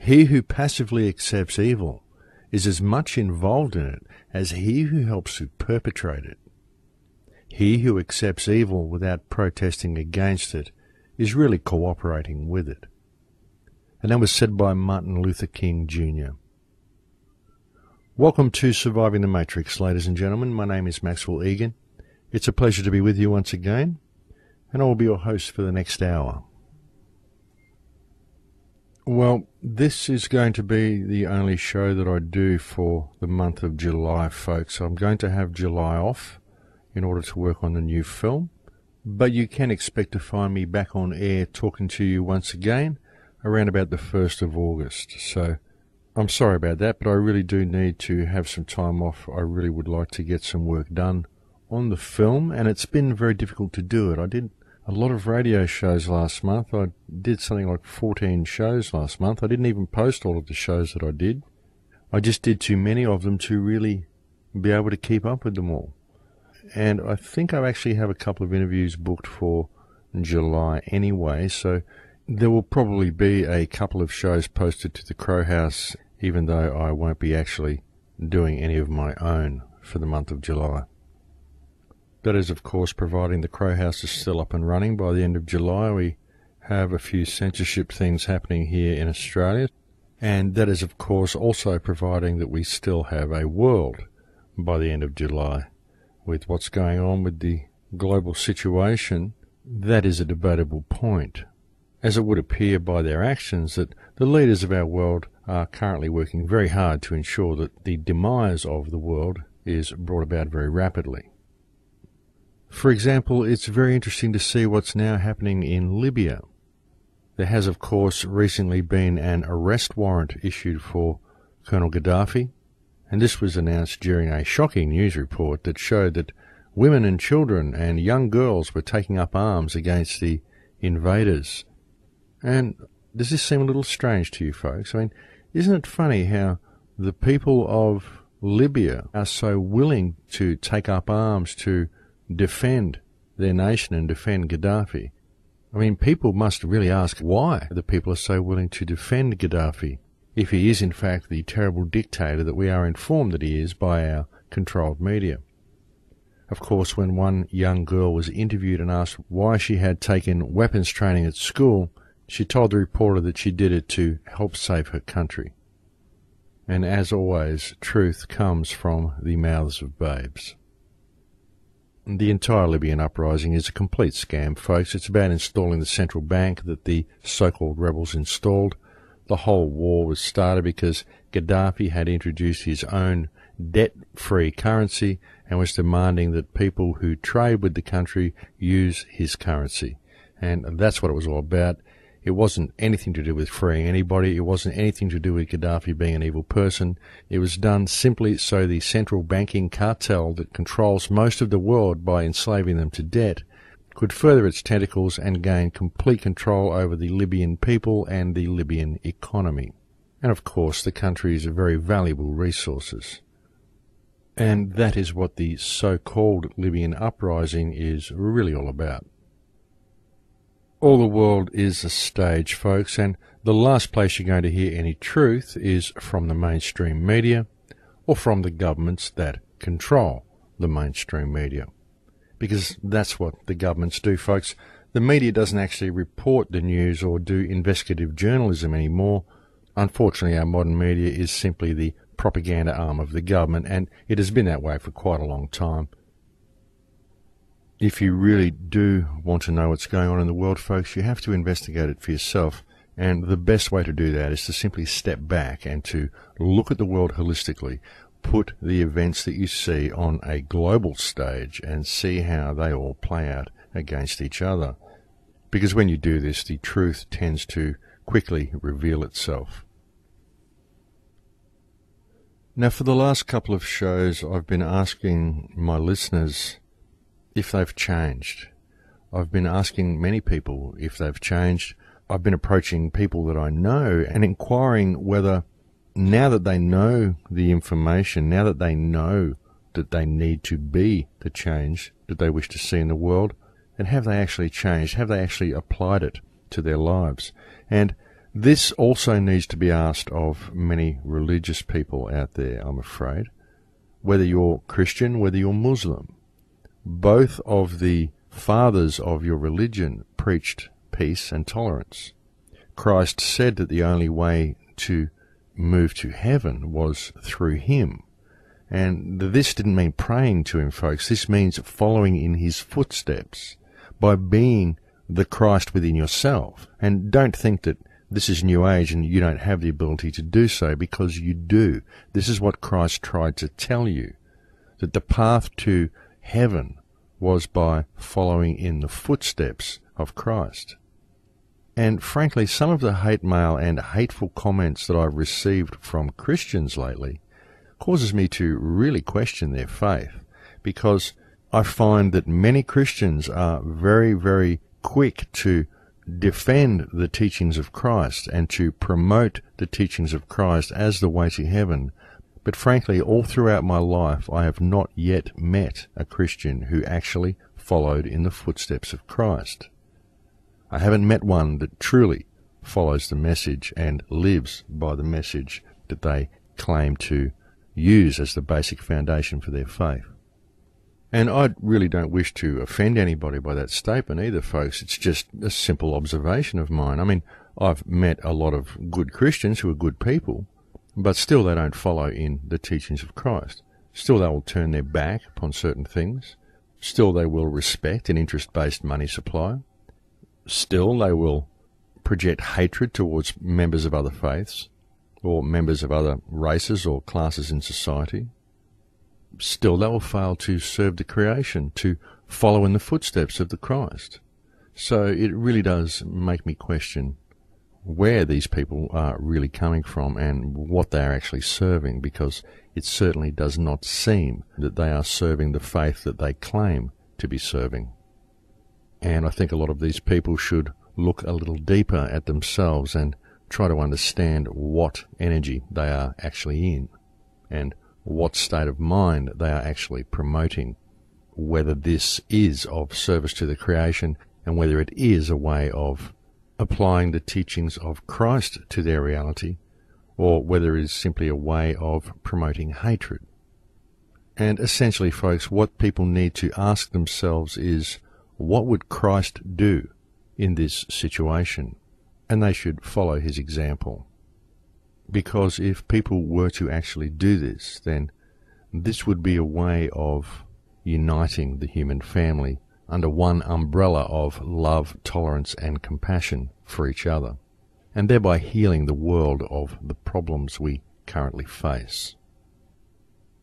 He who passively accepts evil is as much involved in it as he who helps to perpetrate it. He who accepts evil without protesting against it is really cooperating with it. And that was said by Martin Luther King Jr. Welcome to Surviving the Matrix, ladies and gentlemen. My name is Maxwell Egan. It's a pleasure to be with you once again, and I will be your host for the next hour. Well, this is going to be the only show that I do for the month of July, folks. I'm going to have July off in order to work on the new film, but you can expect to find me back on air talking to you once again around about the 1st of August. So I'm sorry about that, but I really do need to have some time off. I really would like to get some work done on the film, and it's been very difficult to do it. I did a lot of radio shows last month. I did something like 14 shows last month. I didn't even post all of the shows that I did. I just did too many of them to really be able to keep up with them all. And I think I actually have a couple of interviews booked for July anyway, so there will probably be a couple of shows posted to the Crow House, even though I won't be actually doing any of my own for the month of July. That is, of course, providing the Crow House is still up and running by the end of July. We have a few censorship things happening here in Australia. And that is, of course, also providing that we still have a world by the end of July. With what's going on with the global situation, that is a debatable point, as it would appear by their actions that the leaders of our world are currently working very hard to ensure that the demise of the world is brought about very rapidly. For example, it's very interesting to see what's now happening in Libya. There has, of course, recently been an arrest warrant issued for Colonel Gaddafi, and this was announced during a shocking news report that showed that women and children and young girls were taking up arms against the invaders. And does this seem a little strange to you folks? I mean, isn't it funny how the people of Libya are so willing to take up arms to defend their nation and defend Gaddafi? I mean, people must really ask why the people are so willing to defend Gaddafi, if he is in fact the terrible dictator that we are informed that he is by our controlled media. Of course, when one young girl was interviewed and asked why she had taken weapons training at school, she told the reporter that she did it to help save her country. And as always, truth comes from the mouths of babes. The entire Libyan uprising is a complete scam, folks. It's about installing the central bank that the so-called rebels installed. The whole war was started because Gaddafi had introduced his own debt-free currency and was demanding that people who trade with the country use his currency. And that's what it was all about. It wasn't anything to do with freeing anybody. It wasn't anything to do with Gaddafi being an evil person. It was done simply so the central banking cartel that controls most of the world by enslaving them to debt could further its tentacles and gain complete control over the Libyan people and the Libyan economy. And of course, the country's very valuable resources. And that is what the so-called Libyan uprising is really all about. All the world is a stage, folks, and the last place you're going to hear any truth is from the mainstream media or from the governments that control the mainstream media. Because that's what the governments do, folks. The media doesn't actually report the news or do investigative journalism anymore. Unfortunately, our modern media is simply the propaganda arm of the government, and it has been that way for quite a long time. If you really do want to know what's going on in the world, folks, you have to investigate it for yourself. And the best way to do that is to simply step back and to look at the world holistically, put the events that you see on a global stage and see how they all play out against each other. Because when you do this, the truth tends to quickly reveal itself. Now, for the last couple of shows, I've been asking my listeners if they've changed. I've been asking many people if they've changed. I've been approaching people that I know and inquiring whether, now that they know the information, now that they know that they need to be the change that they wish to see in the world, then have they actually changed? Have they actually applied it to their lives? And This also needs to be asked of many religious people out there, I'm afraid. Whether you're Christian, whether you're Muslim, both of the fathers of your religion preached peace and tolerance. Christ said that the only way to move to heaven was through him. And this didn't mean praying to him, folks. This means following in his footsteps by being the Christ within yourself. And don't think that this is New Age and you don't have the ability to do so, because you do. This is what Christ tried to tell you, that the path to heaven was by following in the footsteps of Christ. And frankly, some of the hate mail and hateful comments that I've received from Christians lately causes me to really question their faith, because I find that many Christians are very, very quick to defend the teachings of Christ and to promote the teachings of Christ as the way to heaven. But frankly, all throughout my life, I have not yet met a Christian who actually followed in the footsteps of Christ. I haven't met one that truly follows the message and lives by the message that they claim to use as the basic foundation for their faith. And I really don't wish to offend anybody by that statement either, folks. It's just a simple observation of mine. I mean, I've met a lot of good Christians who are good people, but still they don't follow in the teachings of Christ. Still they will turn their back upon certain things. Still they will respect an interest-based money supply. Still they will project hatred towards members of other faiths or members of other races or classes in society. Still they will fail to serve the creation, to follow in the footsteps of the Christ. So it really does make me question where these people are really coming from and what they are actually serving, because it certainly does not seem that they are serving the faith that they claim to be serving. And I think a lot of these people should look a little deeper at themselves and try to understand what energy they are actually in and what state of mind they are actually promoting, whether this is of service to the creation and whether it is a way of applying the teachings of Christ to their reality, or whether it is simply a way of promoting hatred. And essentially, folks, what people need to ask themselves is, what would Christ do in this situation? And they should follow his example. Because if people were to actually do this, then this would be a way of uniting the human family under one umbrella of love, tolerance, and compassion for each other, and thereby healing the world of the problems we currently face.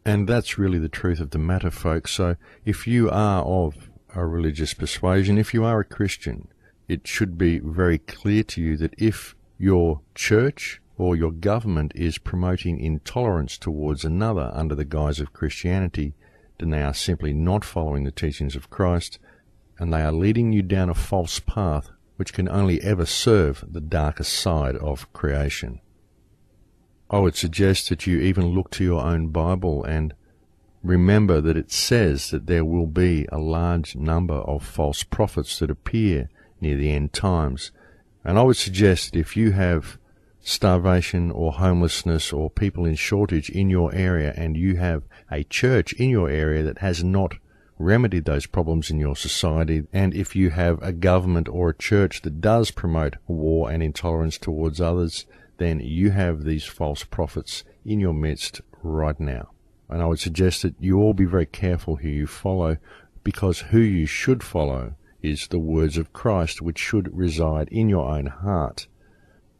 And that's really the truth of the matter, folks. So if you are of a religious persuasion, if you are a Christian, it should be very clear to you that if your church or your government is promoting intolerance towards another under the guise of Christianity, then they are simply not following the teachings of Christ, and they are leading you down a false path which can only ever serve the darker side of creation. I would suggest that you even look to your own Bible and remember that it says that there will be a large number of false prophets that appear near the end times. And I would suggest that if you have starvation or homelessness or people in shortage in your area, and you have a church in your area that has not remedied those problems in your society, and if you have a government or a church that does promote war and intolerance towards others, then you have these false prophets in your midst right now. And I would suggest that you all be very careful who you follow, because who you should follow is the words of Christ, which should reside in your own heart.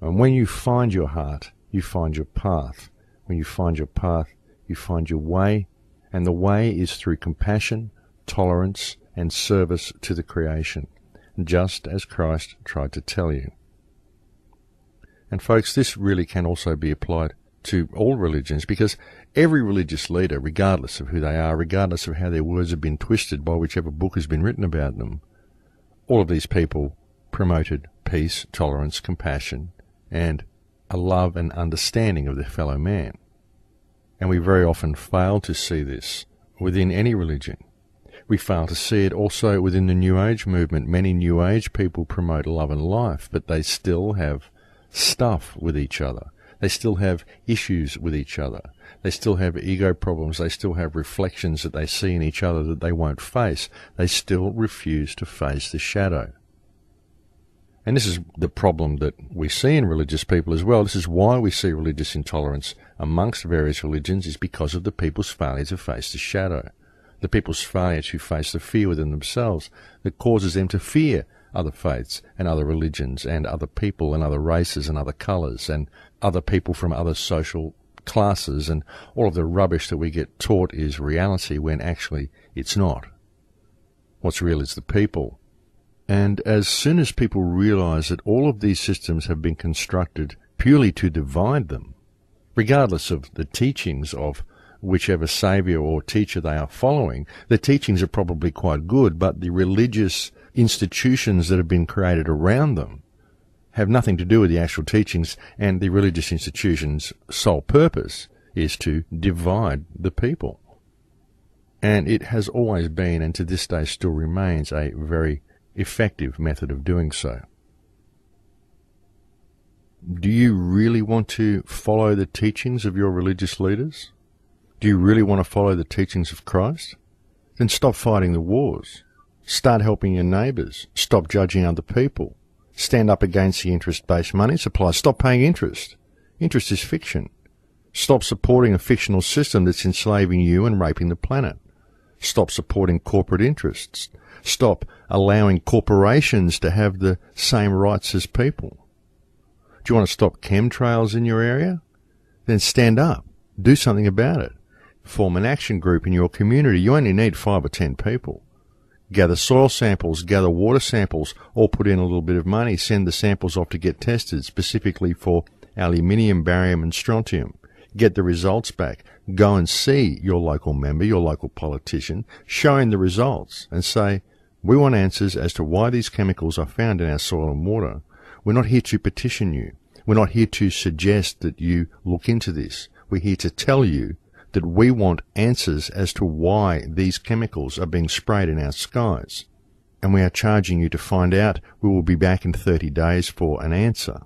And when you find your heart, you find your path. When you find your path, you find your way, and the way is through compassion, tolerance, and service to the creation, just as Christ tried to tell you. And folks, this really can also be applied to all religions, because every religious leader, regardless of who they are, regardless of how their words have been twisted by whichever book has been written about them, all of these people promoted peace, tolerance, compassion, and a love and understanding of their fellow man. And we very often fail to see this within any religion. We fail to see it also within the New Age movement. Many New Age people promote love and life, but they still have stuff with each other. They still have issues with each other. They still have ego problems. They still have reflections that they see in each other that they won't face. They still refuse to face the shadow. And this is the problem that we see in religious people as well. This is why we see religious intolerance amongst various religions, is because of the people's failure to face the shadow. The people's failure to face the fear within themselves that causes them to fear other faiths and other religions and other people and other races and other colours and other people from other social classes, and all of the rubbish that we get taught is reality when actually it's not. What's real is the people. And as soon as people realise that all of these systems have been constructed purely to divide them, regardless of the teachings of whichever saviour or teacher they are following, the teachings are probably quite good, but the religious institutions that have been created around them have nothing to do with the actual teachings, and the religious institutions' sole purpose is to divide the people. And it has always been, and to this day still remains, a very effective method of doing so. Do you really want to follow the teachings of your religious leaders? Do you really want to follow the teachings of Christ? Then stop fighting the wars. Start helping your neighbours. Stop judging other people. Stand up against the interest-based money supply. Stop paying interest. Interest is fiction. Stop supporting a fictional system that's enslaving you and raping the planet. Stop supporting corporate interests. Stop allowing corporations to have the same rights as people. Do you want to stop chemtrails in your area? Then stand up. Do something about it. Form an action group in your community. You only need 5 or 10 people. Gather soil samples, gather water samples, or put in a little bit of money, send the samples off to get tested specifically for aluminium, barium and strontium. Get the results back. Go and see your local member, your local politician, show him the results and say, we want answers as to why these chemicals are found in our soil and water. We're not here to petition you. We're not here to suggest that you look into this. We're here to tell you that we want answers as to why these chemicals are being sprayed in our skies. And we are charging you to find out. We will be back in 30 days for an answer.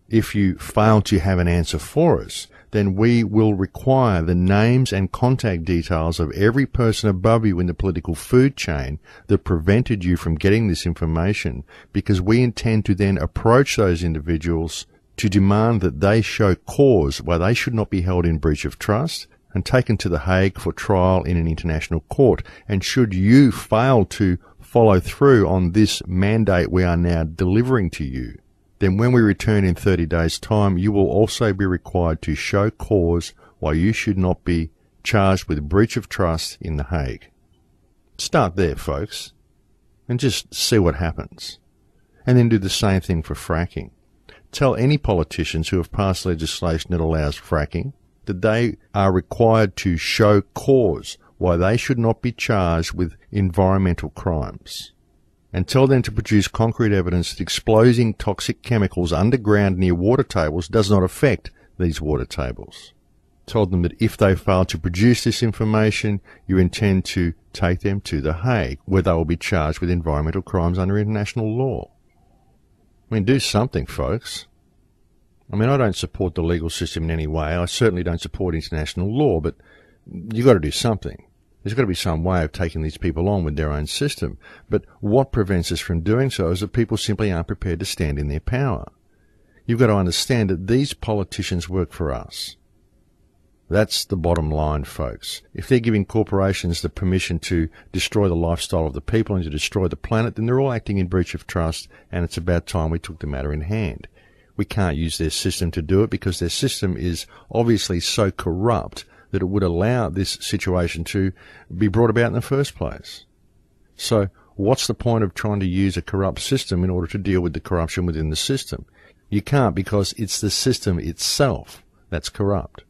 If you fail to have an answer for us, then we will require the names and contact details of every person above you in the political food chain that prevented you from getting this information, because we intend to then approach those individuals to demand that they show cause why they should not be held in breach of trust and taken to The Hague for trial in an international court. And should you fail to follow through on this mandate we are now delivering to you, then when we return in 30 days' time, you will also be required to show cause why you should not be charged with breach of trust in The Hague. Start there, folks, and just see what happens. And then do the same thing for fracking. Tell any politicians who have passed legislation that allows fracking that they are required to show cause why they should not be charged with environmental crimes. And tell them to produce concrete evidence that exploding toxic chemicals underground near water tables does not affect these water tables. Tell them that if they fail to produce this information, you intend to take them to The Hague, where they will be charged with environmental crimes under international law. I mean, do something, folks. I mean, I don't support the legal system in any way. I certainly don't support international law, but you've got to do something. There's got to be some way of taking these people on with their own system. But what prevents us from doing so is that people simply aren't prepared to stand in their power. You've got to understand that these politicians work for us. That's the bottom line, folks. If they're giving corporations the permission to destroy the lifestyle of the people and to destroy the planet, then they're all acting in breach of trust, and it's about time we took the matter in hand. We can't use their system to do it because their system is obviously so corrupt that it would allow this situation to be brought about in the first place. So what's the point of trying to use a corrupt system in order to deal with the corruption within the system? You can't, because it's the system itself that's corrupt.